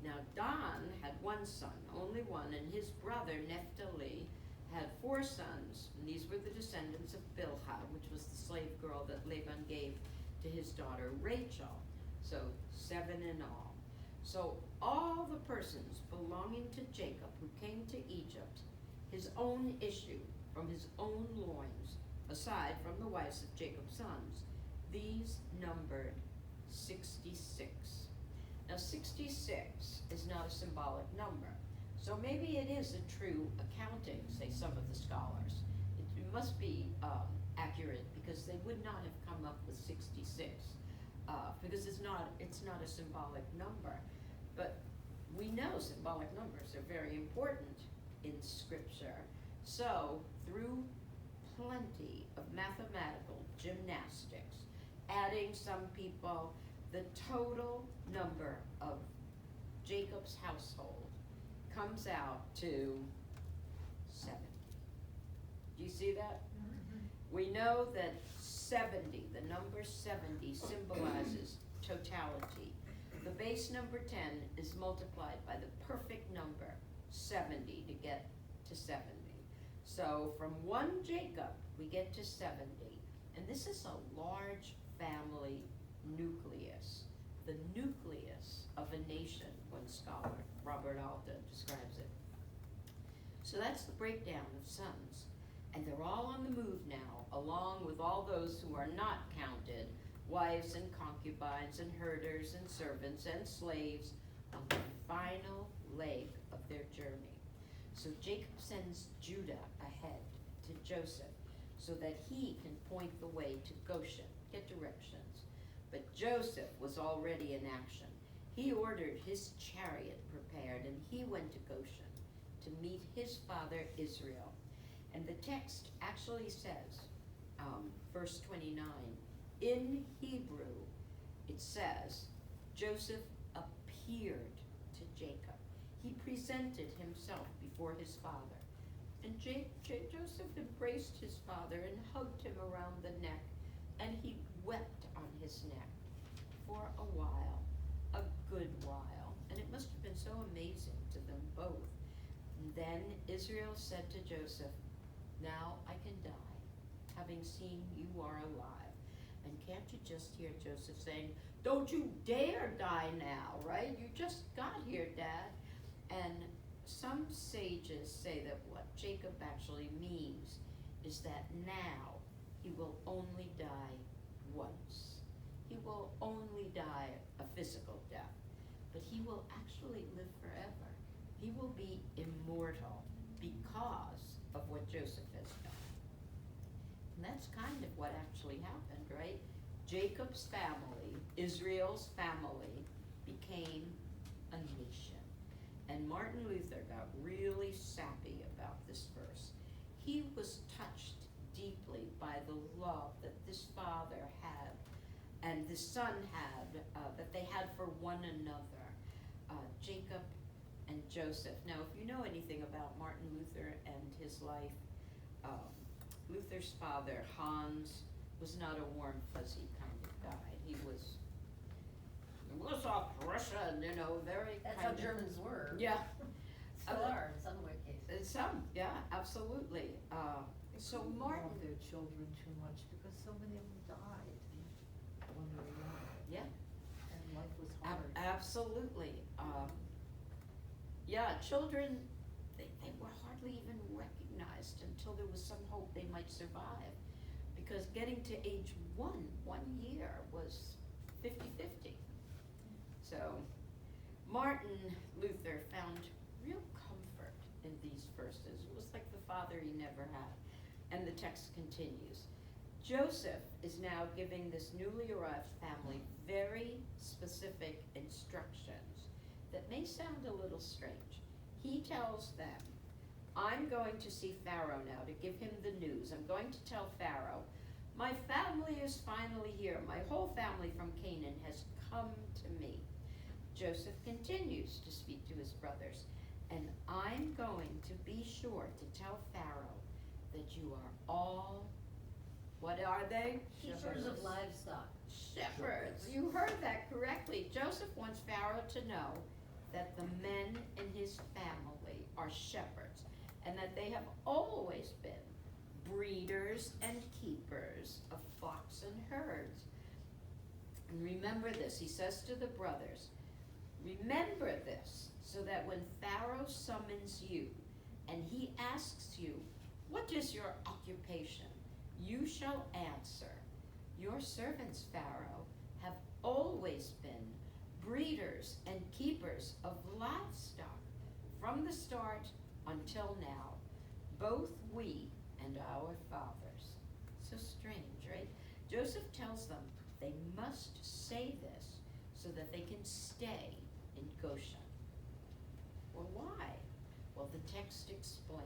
[SPEAKER 1] Now Don had one son, only one, and his brother Naphtali had 4 sons, and these were the descendants of Bilhah, which was the slave girl that Laban gave to his daughter Rachel. So 7 in all. So all the persons belonging to Jacob who came to Egypt, his own issue from his own loins, aside from the wives of Jacob's sons, these numbered 66. Now 66 is not a symbolic number. So maybe it is a true accounting, say some of the scholars. It must be accurate, because they would not have come up with 66, because it's not a symbolic number. But we know symbolic numbers are very important in Scripture. So through plenty of mathematical gymnastics, adding some people, the total number of Jacob's household comes out to 70. Do you see that? We know that 70, the number 70, symbolizes totality. The base number 10 is multiplied by the perfect number 70 to get to 70. So from one Jacob, we get to 70. And this is a large family nucleus, the nucleus of a nation, one scholar, Robert Alda, describes it. So that's the breakdown of sons. And they're all on the move now, along with all those who are not counted, wives and concubines and herders and servants and slaves, on the final leg of their journey. So Jacob sends Judah ahead to Joseph so that he can point the way to Goshen, get directions. But Joseph was already in action. He ordered his chariot prepared, and he went to Goshen to meet his father Israel. And the text actually says, verse 29, in Hebrew, it says, Joseph appeared to Jacob. He presented himself before his father. And Joseph embraced his father and hugged him around the neck, and he wept on his neck for a while, a good while. And it must have been so amazing to them both. And then Israel said to Joseph, now I can die, having seen you are alive. And can't you just hear Joseph saying, don't you dare die now, right? You just got here, Dad. And some sages say that what Jacob actually means is that now he will only die once. He will only die a physical death, but he will actually live forever. He will be immortal because of what Joseph has done. And that's kind of what actually happened, right? Jacob's family, Israel's family, became a nation. And Martin Luther got really sappy about this verse. He was touched deeply by the love that this father had and the son had, that they had for one another, Jacob and Joseph. Now, if you know anything about Martin Luther and his life, Luther's father, Hans, was not a warm, fuzzy kind of guy. He was off Russia, and, very
[SPEAKER 4] That's
[SPEAKER 1] kind
[SPEAKER 4] how
[SPEAKER 1] of,
[SPEAKER 4] Germans were.
[SPEAKER 1] Yeah.
[SPEAKER 4] Still are in some cases.
[SPEAKER 1] Some, yeah, absolutely. So
[SPEAKER 2] They
[SPEAKER 1] Martin,
[SPEAKER 2] love their children too much because so many of them died when they were young.
[SPEAKER 1] Yeah.
[SPEAKER 2] And life was hard.
[SPEAKER 1] Absolutely. Yeah, children, they were hardly even recognized until there was some hope they might survive. Because getting to age 1 year, was 50-50. So Martin Luther found real comfort in these verses. It was like the father he never had. And the text continues. Joseph is now giving this newly arrived family very specific instructions that may sound a little strange. He tells them, I'm going to see Pharaoh now to give him the news. I'm going to tell Pharaoh, my family is finally here. My whole family from Canaan has come to me. Joseph continues to speak to his brothers, and I'm going to be sure to tell Pharaoh that you are all What are they?
[SPEAKER 4] Keepers of livestock.
[SPEAKER 1] Shepherds. You heard that correctly. Joseph wants Pharaoh to know that the men in his family are shepherds and that they have always been breeders and keepers of flocks and herds. And remember this, he says to the brothers, remember this, so that when Pharaoh summons you and he asks you, what is your occupation? You shall answer, your servants, Pharaoh, have always been breeders and keepers of livestock from the start until now, both we and our fathers. So strange, right? Joseph tells them they must say this so that they can stay in Goshen. Well, why? Well, the text explains.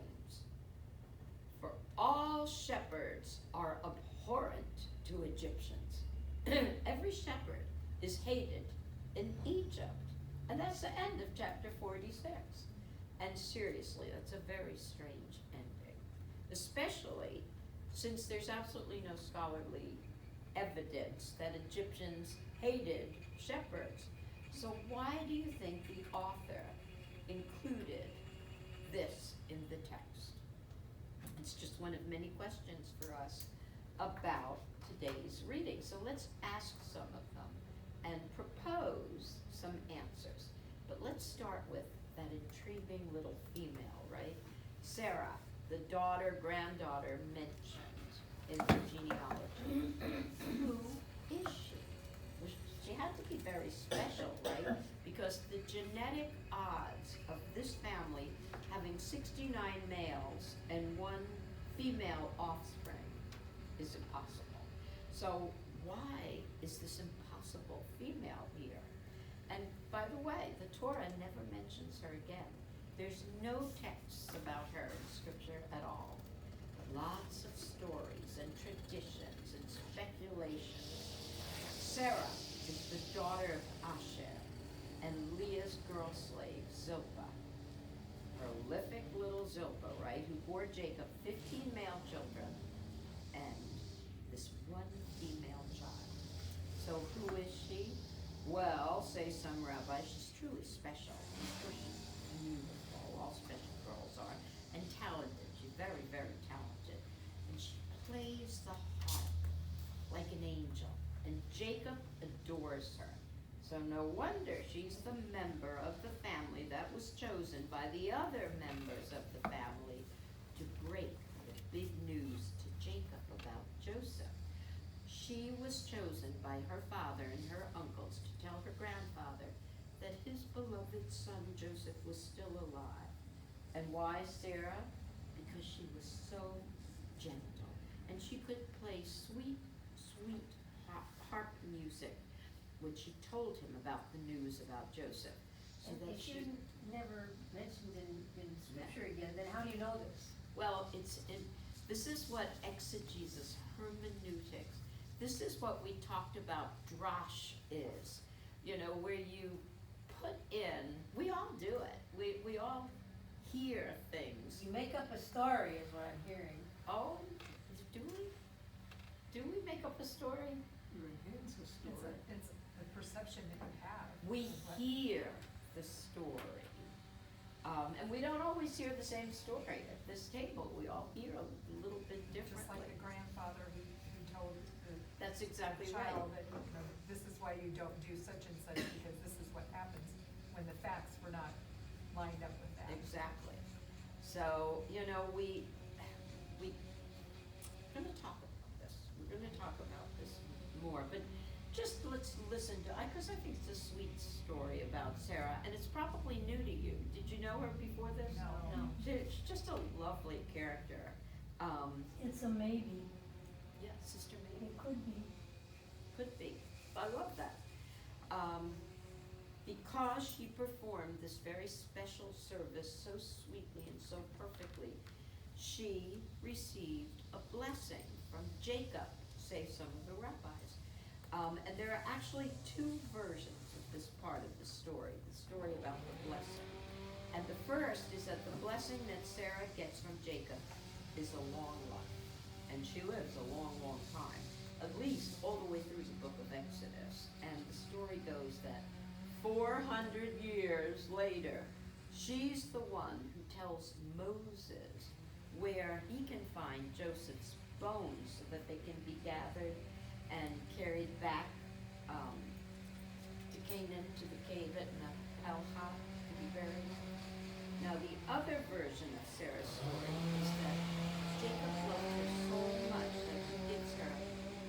[SPEAKER 1] For all shepherds are abhorrent to Egyptians. Every shepherd is hated in Egypt. And that's the end of chapter 46. And seriously, that's a very strange ending. Especially since there's absolutely no scholarly evidence that Egyptians hated shepherds. So why do you think the author included this in the text? It's just one of many questions for us about today's reading. So let's ask some of them and propose some answers. But let's start with that intriguing little female, right? Sarah, the daughter, granddaughter mentioned in the genealogy. Who is she? Well, she had to be very special, right? Because the genetic odds of this family having 69 males and 1 female offspring is impossible. So why is this impossible female here? And by the way, the Torah never mentions her again. There's no texts about her in scripture at all. Lots of stories and traditions and speculations. Sarah is the daughter of Asher and Leah's girl slave, Zilpah. Prolific little Zilpah, right, who bore Jacob 15 male children and this 1 female child. So who is she? Well, say some rabbis, she's truly special. She's beautiful, all special girls are, and talented. She's very, very talented. And she plays the harp like an angel, and Jacob adores her. So no wonder she's the member of the family that was chosen by the other members of the family to break the big news to Jacob about Joseph. She was chosen by her father and her uncles to tell her grandfather that his beloved son Joseph was still alive. And why Sarah? Because she was so gentle, and she could play sweet, sweet harp music when she told him about the news about Joseph. So
[SPEAKER 4] And
[SPEAKER 1] that
[SPEAKER 4] if she's never mentioned in scripture again, then how do you know this?
[SPEAKER 1] well, this is what exegesis, hermeneutics, this is what we talked about drash is. You know, where you put in, we all do it. We all hear things.
[SPEAKER 4] You make up a story is what I'm hearing.
[SPEAKER 1] Oh, do we? Do we make up a story?
[SPEAKER 3] You enhance a story.
[SPEAKER 6] It's the perception that you have.
[SPEAKER 1] We
[SPEAKER 6] of what-
[SPEAKER 1] hear the story. And we don't always hear the same story at this table. We all hear a little bit
[SPEAKER 6] Just like
[SPEAKER 1] differently.
[SPEAKER 6] the grandfather who told the
[SPEAKER 1] That's exactly right.
[SPEAKER 6] child that, you know, this is why you don't do such and such, because this is what happens when the facts were not lined up with that.
[SPEAKER 1] Exactly. So, you know, we're gonna talk about this. We're gonna talk about this more, but just let's listen to, because I think it's a sweet story about Sarah, and it's probably new to you. Did you know her before this?
[SPEAKER 6] No.
[SPEAKER 4] No.
[SPEAKER 1] She's just a lovely character.
[SPEAKER 7] It's a maybe,
[SPEAKER 1] Yeah, Sister May.
[SPEAKER 7] it could be.
[SPEAKER 1] Could be. I love that. Because she performed this very special service so sweetly and so perfectly, she received a blessing from Jacob, say some of the rabbis. And there are actually 2 versions of this part of the story about the blessing. And the first is that the blessing that Sarah gets from Jacob is a long life and she lives a long, long time, at least all the way through the book of Exodus. And the story goes that 400 years later, she's the one who tells Moses where he can find Joseph's bones so that they can be gathered and carried back to Canaan, to the cave at Napelha to be buried. Now the other version of Sarah's story is that Jacob loved her so much that he gives her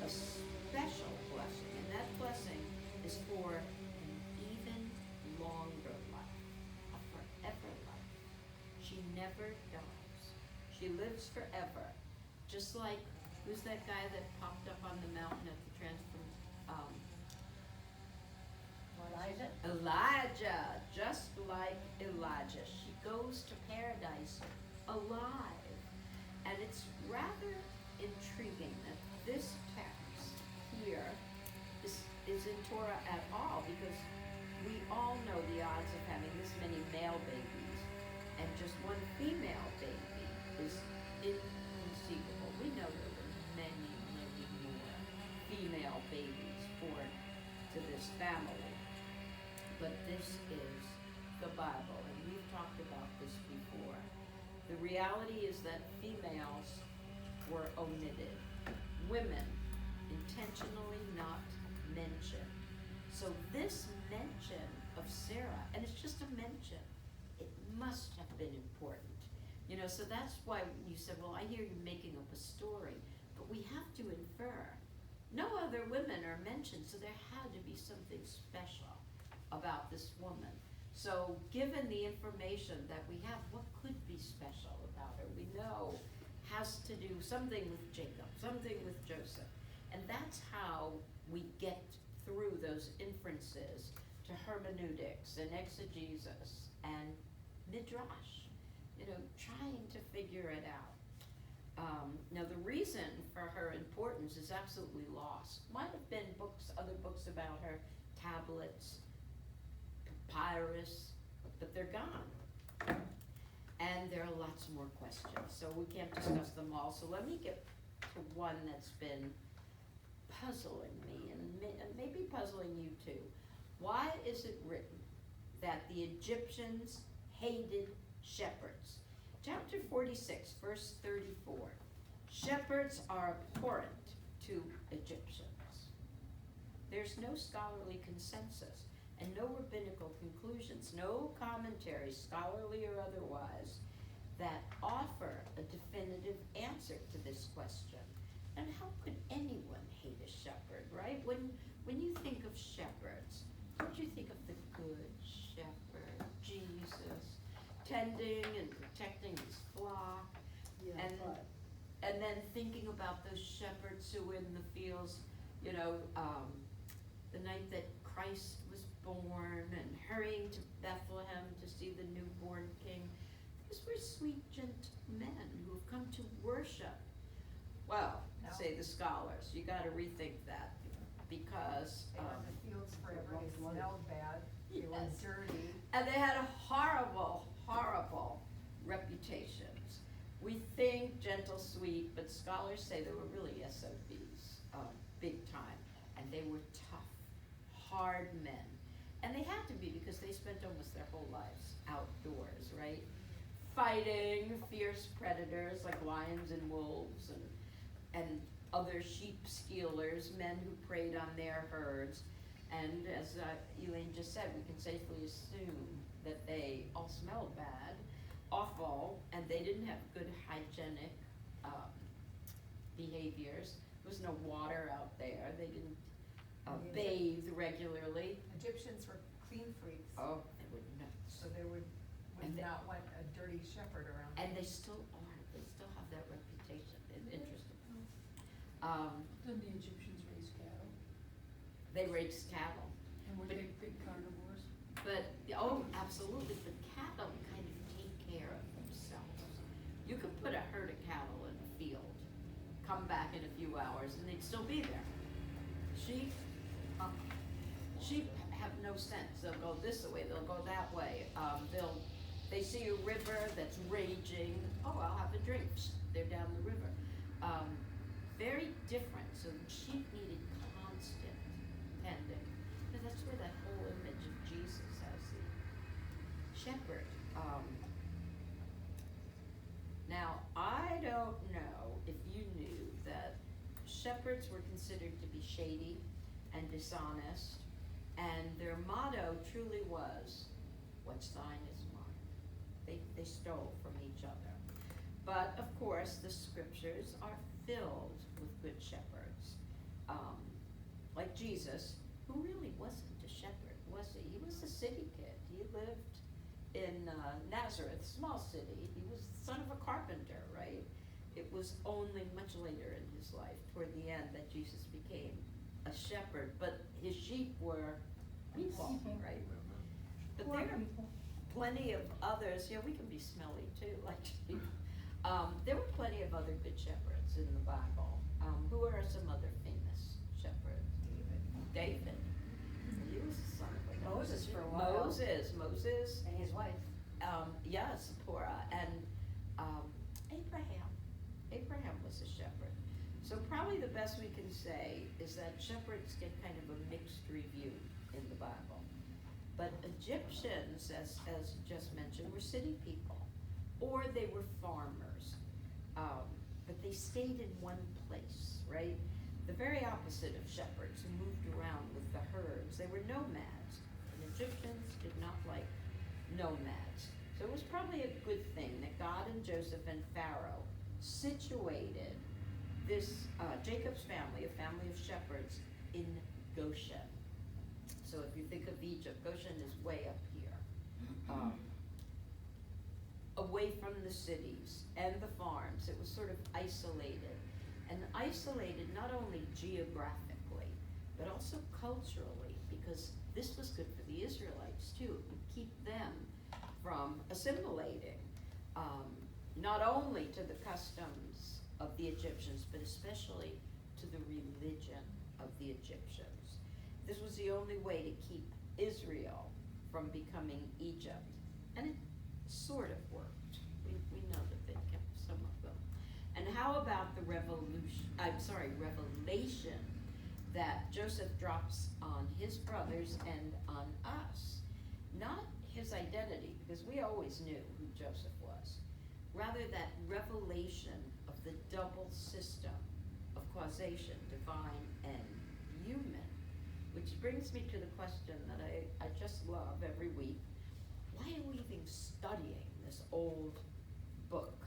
[SPEAKER 1] a special blessing, and that blessing is for an even longer life, a forever life. She never dies. She lives forever. Just like, who's that guy that popped up on the mountain at the Elijah, just like Elijah. She goes to paradise alive. And it's rather intriguing that this text here is in Torah at all, because we all know the odds of having this many male babies and just one female baby is inconceivable. We know there were many, many more female babies born to this family. But this is the Bible, and we've talked about this before. The reality is that females were omitted. Women intentionally not mentioned. So this mention of Sarah, and it's just a mention, it must have been important. You know, so that's why you said, well, I hear you making up a story, but we have to infer. No other women are mentioned, so there had to be something special about this woman. So given the information that we have, what could be special about her? We know has to do something with Jacob, something with Joseph. And that's how we get through those inferences to hermeneutics and exegesis and midrash, you know, trying to figure it out. Now the reason for her importance is absolutely lost. Might have been books, other books about her, tablets, papyrus, but they're gone. And there are lots more questions, so we can't discuss them all. So let me get to one that's been puzzling me and maybe puzzling you too. Why is it written that the Egyptians hated shepherds? Chapter 46, verse 34. Shepherds are abhorrent to Egyptians. There's no scholarly consensus and no rabbinical conclusions, no commentaries, scholarly or otherwise, that offer a definitive answer to this question. And how could anyone hate a shepherd, right? When you think of shepherds, don't you think of the good shepherd, Jesus, tending and protecting his flock,
[SPEAKER 2] Yeah,
[SPEAKER 1] and then thinking about those shepherds who were in the fields, you know, the night that Christ was born and hurrying to Bethlehem to see the newborn king. These were sweet, gentle men who have come to worship. Well, say the scholars, you gotta rethink that, because,
[SPEAKER 6] They were in the fields forever, they smelled bad, they were
[SPEAKER 1] Yes.
[SPEAKER 6] dirty.
[SPEAKER 1] and they had a horrible, horrible reputations. We think gentle, sweet, but scholars say they were really SOBs, big time. And they were tough, hard men. And they had to be, because they spent almost their whole lives outdoors, right? Fighting fierce predators like lions and wolves and other sheep stealers, men who preyed on their herds. And as Elaine just said, we can safely assume that they all smelled bad, awful, and they didn't have good hygienic behaviors. There was no water out there. They didn't bathe regularly.
[SPEAKER 6] Egyptians were clean freaks,
[SPEAKER 1] Oh, they were nuts.
[SPEAKER 6] so they would
[SPEAKER 1] And they-
[SPEAKER 6] not want a dirty shepherd around.
[SPEAKER 1] And they still are. They still have that reputation. It's interesting.
[SPEAKER 5] Didn't the Egyptians raise cattle?
[SPEAKER 1] They raised cattle.
[SPEAKER 5] And were
[SPEAKER 1] But-
[SPEAKER 5] they big carnivores?
[SPEAKER 1] But, oh, absolutely, but cattle kind of take care of themselves. You could put a herd of cattle in a field, come back in a few hours, and they'd still be there. Sheep have no sense. They'll go this way, they'll go that way. They see a river that's raging, oh, I'll have a drink. They're down the river. very different, so sheep needed constant tending. And that's where that whole image of Jesus as the shepherd. Now, I don't know if you knew that shepherds were considered to be shady and dishonest, and their motto truly was, "What's thine is mine." They stole from each other. But of course, the scriptures are filled with good shepherds. Like Jesus, who really wasn't a shepherd, was he? He was a city kid. He lived in Nazareth, small city. He was the son of a carpenter, right? It was only much later in his life, toward the end, that Jesus became a shepherd. But his sheep were people, right? But
[SPEAKER 7] Poor
[SPEAKER 1] there are
[SPEAKER 7] people.
[SPEAKER 1] plenty of others. Yeah, we can be smelly too, like sheep. There were plenty of other good shepherds in the Bible. Who are some other famous shepherds? David. He was the son of a
[SPEAKER 4] Moses for a while.
[SPEAKER 1] Moses.
[SPEAKER 4] And his wife.
[SPEAKER 1] Yeah, Zipporah, and Abraham. Abraham was a shepherd. So probably the best we can say is that shepherds get kind of a mixed review in the Bible. But Egyptians, as just mentioned, were city people, or they were farmers. But they stayed in one place, right? The very opposite of shepherds who moved around with the herds. They were nomads, and Egyptians did not like nomads. So it was probably a good thing that God and Joseph and Pharaoh situated this Jacob's family, a family of shepherds, in Goshen. So if you think of Egypt, Goshen is way up here, away from the cities and the farms. It was sort of isolated, and isolated not only geographically, but also culturally, because this was good for the Israelites too. It would keep them from assimilating, not only to the customs of the Egyptians, but especially to the religion of the Egyptians. This was the only way to keep Israel from becoming Egypt. And it sort of worked. We know that they kept some of them. And how about the revelation that Joseph drops on his brothers and on us? Not his identity, because we always knew who Joseph was. Rather, that revelation of the double system of causation, divine and human. Which brings me to the question that I just love every week. Why are we even studying this old book?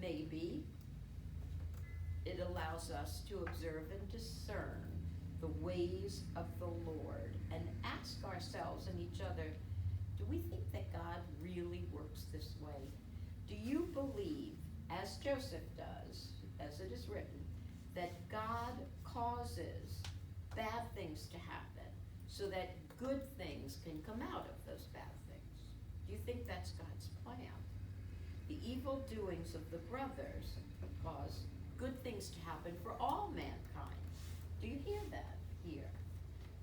[SPEAKER 1] Maybe it allows us to observe and discern the ways of the Lord and ask ourselves and each other, do we think that God really works this way? Do you believe, as Joseph does, as it is written, that God causes bad things to happen so that good things can come out of those bad things? Do you think that's God's plan? The evil doings of the brothers cause good things to happen for all mankind. Do you hear that here?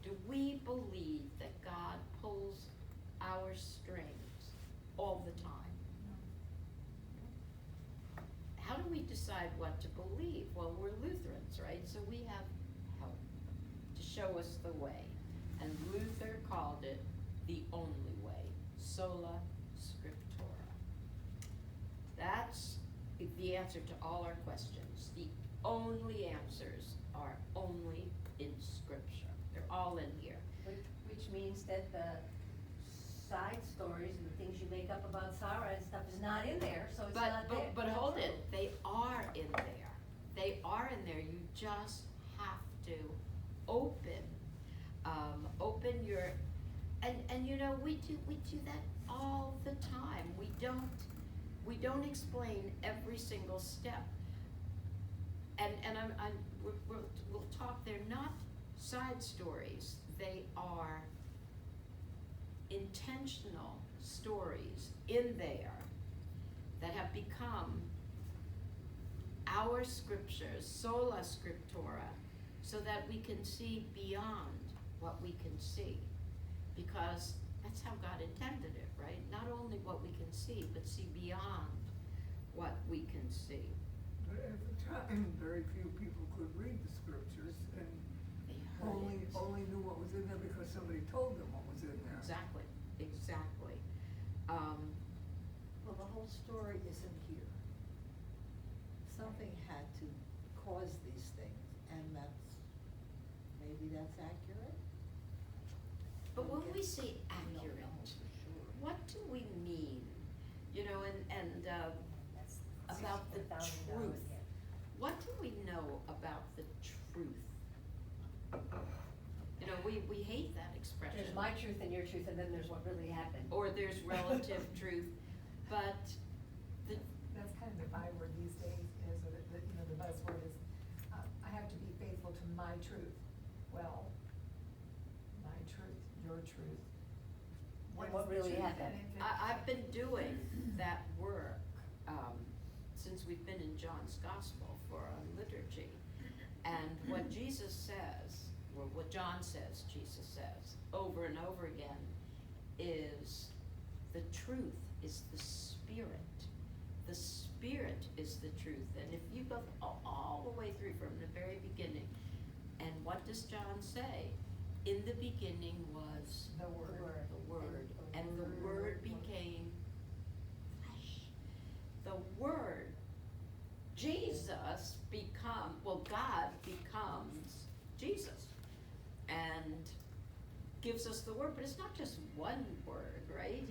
[SPEAKER 1] Do we believe that God pulls our strings all the time? How do we decide what to believe? Well, we're Lutherans, right? So we have help to show us the way. And Luther called it the only way, sola scriptura. That's the answer to all our questions. The only answers are only in Scripture. They're all in here.
[SPEAKER 4] Which means that the side stories and the things you make up about Sarah and stuff is not in there, so it's not there.
[SPEAKER 1] But hold it, they are in there. They are in there. You just have to open your, and you know, we do that all the time. We don't explain every single step. And we'll talk, they're not side stories. They are intentional stories in there that have become our scriptures, sola scriptura, so that we can see beyond what we can see. Because that's how God intended it, right? Not only what we can see, but see beyond what we can see.
[SPEAKER 3] But at the time, very few people could read the scriptures and
[SPEAKER 1] They heard it.
[SPEAKER 3] only knew what was in there because somebody told them what was in there.
[SPEAKER 1] Exactly, exactly.
[SPEAKER 2] Well, the whole story isn't here. Something had to cause these things, and maybe that's accurate?
[SPEAKER 1] But when we say
[SPEAKER 2] We don't know
[SPEAKER 1] accurate,
[SPEAKER 2] for sure.
[SPEAKER 1] what do we mean? You know, and about the
[SPEAKER 4] $64,000
[SPEAKER 1] truth.
[SPEAKER 4] hit.
[SPEAKER 1] What do we know about the truth? You know, we hate that expression.
[SPEAKER 4] There's my truth and your truth, and then there's what really happened.
[SPEAKER 1] Or there's relative truth, but the,
[SPEAKER 6] That's kind of the byword these days, is, or the buzzword is, I have to be faithful to my truth. Well, my truth, your truth.
[SPEAKER 4] And
[SPEAKER 6] is
[SPEAKER 4] what
[SPEAKER 6] the
[SPEAKER 4] really
[SPEAKER 6] truth?
[SPEAKER 4] happened?
[SPEAKER 6] And if it-
[SPEAKER 1] I've been doing that work, since we've been in John's Gospel for our liturgy. And what Jesus says, or what John says, Jesus says, over and over again, is the truth is the Spirit. The Spirit is the truth. And if you go all the way through from the very beginning, and what does John say? In the beginning was
[SPEAKER 6] The word.
[SPEAKER 1] the Word, and the Word became flesh. The Word, Jesus God becomes Jesus, and gives us the Word, but it's not just one word, right?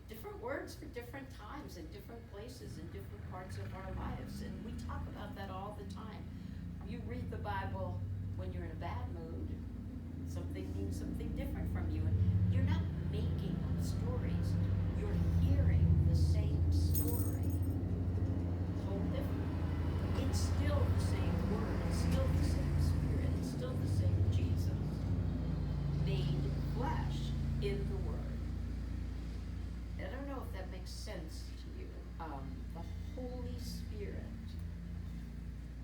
[SPEAKER 1] Different words for different times and different places and different parts of our lives, and we talk about that all the time. You read the Bible when you're in a bad mood, something means something different from you, and you're not making up stories, you're hearing the same story. Whole different. It's still the same word, it's still the same Spirit, it's still the same Jesus made flesh in the Word. I don't know if that makes sense to you. The Holy Spirit,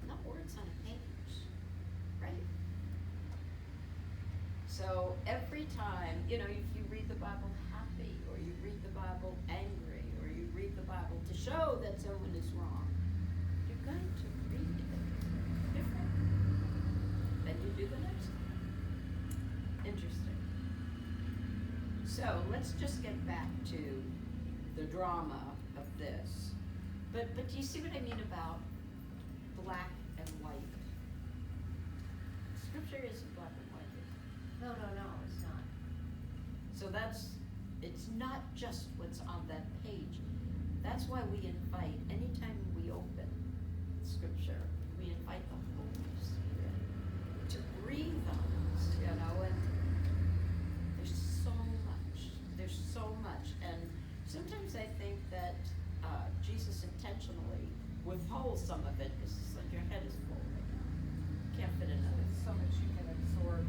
[SPEAKER 1] not words on a page, right? So every time, if you read the Bible happy, or you read the Bible angry, or you read the Bible to show that someone is wrong, you're going to read it different than you do the next time. Interesting. So let's just get back to the drama of this. But do you see what I mean about black and white? Scripture isn't black and white.
[SPEAKER 4] No, it's not.
[SPEAKER 1] So it's not just what's on that page. That's why we invite, anytime we open Scripture, we invite the Holy Spirit to breathe on us, and there's so much, and sometimes I think that Jesus intentionally withholds some of it, because it's like your head is full right now. Can't fit enough.
[SPEAKER 6] There's so much you can absorb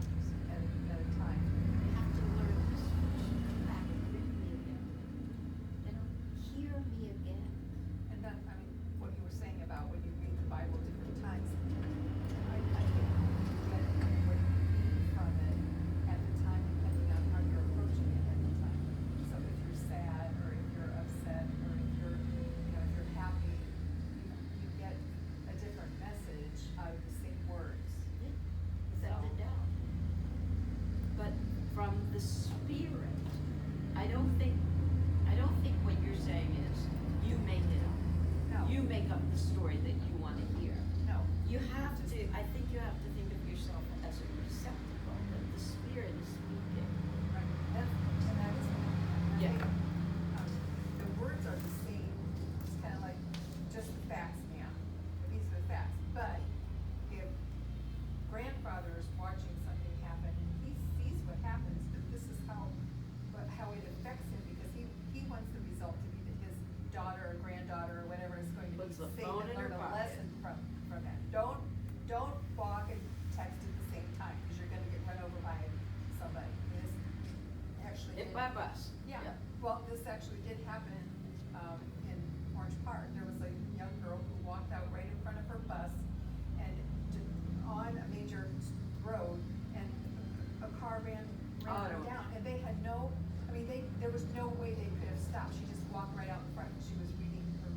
[SPEAKER 6] at a time.
[SPEAKER 1] You have to learn this. Come back and read me again. Hear me again.
[SPEAKER 6] And then, what you were saying about when you read the Bible different times, I think you get what you need from it at the time, depending on how you're approaching it at the time. So if you're sad, or if you're upset, or if you're, if you're happy, you get a different message out of the same words.
[SPEAKER 1] Without a doubt. But from the Spirit, I don't think what you're saying is you make it up.
[SPEAKER 6] No.
[SPEAKER 1] You make up the story that you want to hear.
[SPEAKER 6] No.
[SPEAKER 1] You have to, I think you have to think of yourself as a receptacle that the Spirit is speaking.
[SPEAKER 6] Right, and that is.
[SPEAKER 1] Yeah.
[SPEAKER 6] The words are the same, it's kind of like just the facts, ma'am, these are the facts, but if grandfather is watching something happen, and he sees what happens, but this is how it affects him, because he wants the result to be that his daughter or granddaughter or whatever is going to be
[SPEAKER 1] Puts the
[SPEAKER 6] safe
[SPEAKER 1] phone
[SPEAKER 6] and
[SPEAKER 1] in her
[SPEAKER 6] learn a
[SPEAKER 1] pocket.
[SPEAKER 6] lesson from that. Don't walk and text at the same time, because you're gonna get run over by somebody. This actually
[SPEAKER 1] Hit
[SPEAKER 6] did-
[SPEAKER 1] by bus.
[SPEAKER 6] Yeah, well, this actually did happen, in Orange Park. There was a young girl who walked out right in front of her bus and on a major road, and a car ran her
[SPEAKER 1] Oh.
[SPEAKER 6] down, and they had there was no way they could have stopped. She just walked right out in front, she was reading her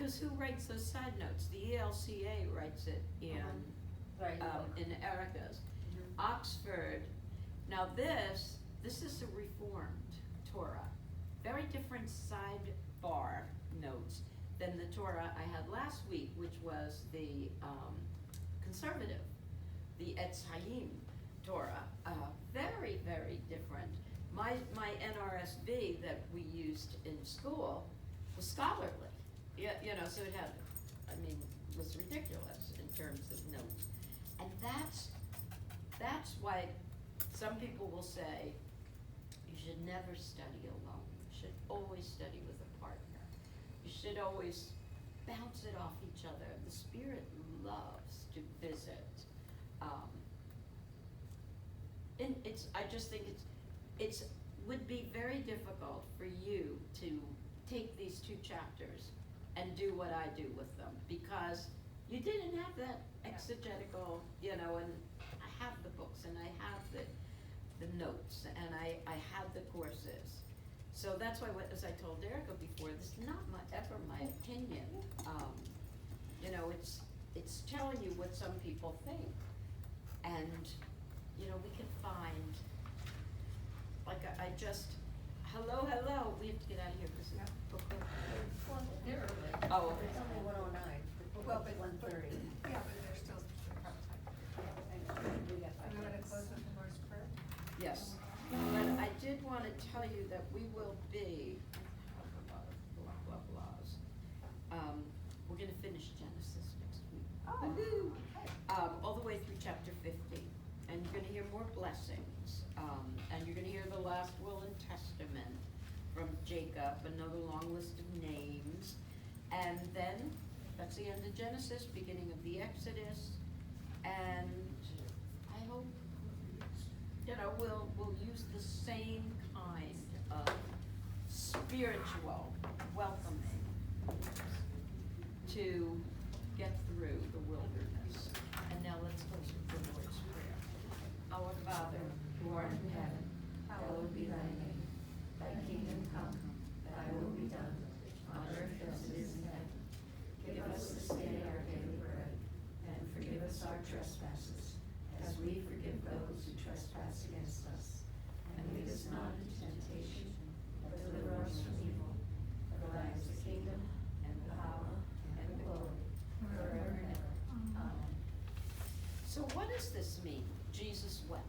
[SPEAKER 1] because who writes those side notes? The ELCA writes it
[SPEAKER 4] Right.
[SPEAKER 1] in Erica's. Oxford, now this is a Reformed Torah. Very different sidebar notes than the Torah I had last week, which was the conservative, the Etz Chaim Torah. Very, very different. My NRSV that we used in school was scholarly. Yeah, you know, so it had, I mean, was ridiculous in terms of notes. And that's why some people will say, you should never study alone. You should always study with a partner. You should always bounce it off each other. The Spirit loves to visit. And I just think it's would be very difficult for you to take these 2 chapters and do what I do with them, because you didn't have that exegetical, you know, and I have the books and I have the notes and I have the courses. So that's why, as I told Erica before, this is not ever my opinion. You know, it's telling you what some people think. And, you know, we can find, like I just, hello, we have to get out of here because it's
[SPEAKER 4] Well, they're early.
[SPEAKER 1] Oh,
[SPEAKER 4] It's only 1:09.
[SPEAKER 6] Well, but-
[SPEAKER 4] 1:30.
[SPEAKER 6] Yeah, but there's still prep time.
[SPEAKER 4] We got 5
[SPEAKER 6] Are we gonna
[SPEAKER 4] minutes.
[SPEAKER 6] close with the Lord's Prayer?
[SPEAKER 1] yes. But I did want to tell you that we will be, I have a lot of blah, blahs. We're gonna finish Genesis next week.
[SPEAKER 6] Oh,
[SPEAKER 1] Woohoo!
[SPEAKER 6] okay.
[SPEAKER 1] All the way through chapter 50. And you're gonna hear more blessings. And you're gonna hear the last will and testament from Jacob, another long list of names. And then, that's the end of Genesis, beginning of the Exodus. And I hope, you know, we'll use the same kind of spiritual welcoming to get through the wilderness. And now let's close with the Lord's Prayer. Our Father, who art in heaven, hallowed be thy name. Thy kingdom come, thy will be done, on earth as it is in heaven. Give us this day our daily bread, and forgive us our trespasses, as we forgive those who trespass against us. And lead us not into temptation, but deliver us from evil. For thine is the kingdom, and the power, and the glory, forever and ever. Amen. So what does this mean? Jesus wept.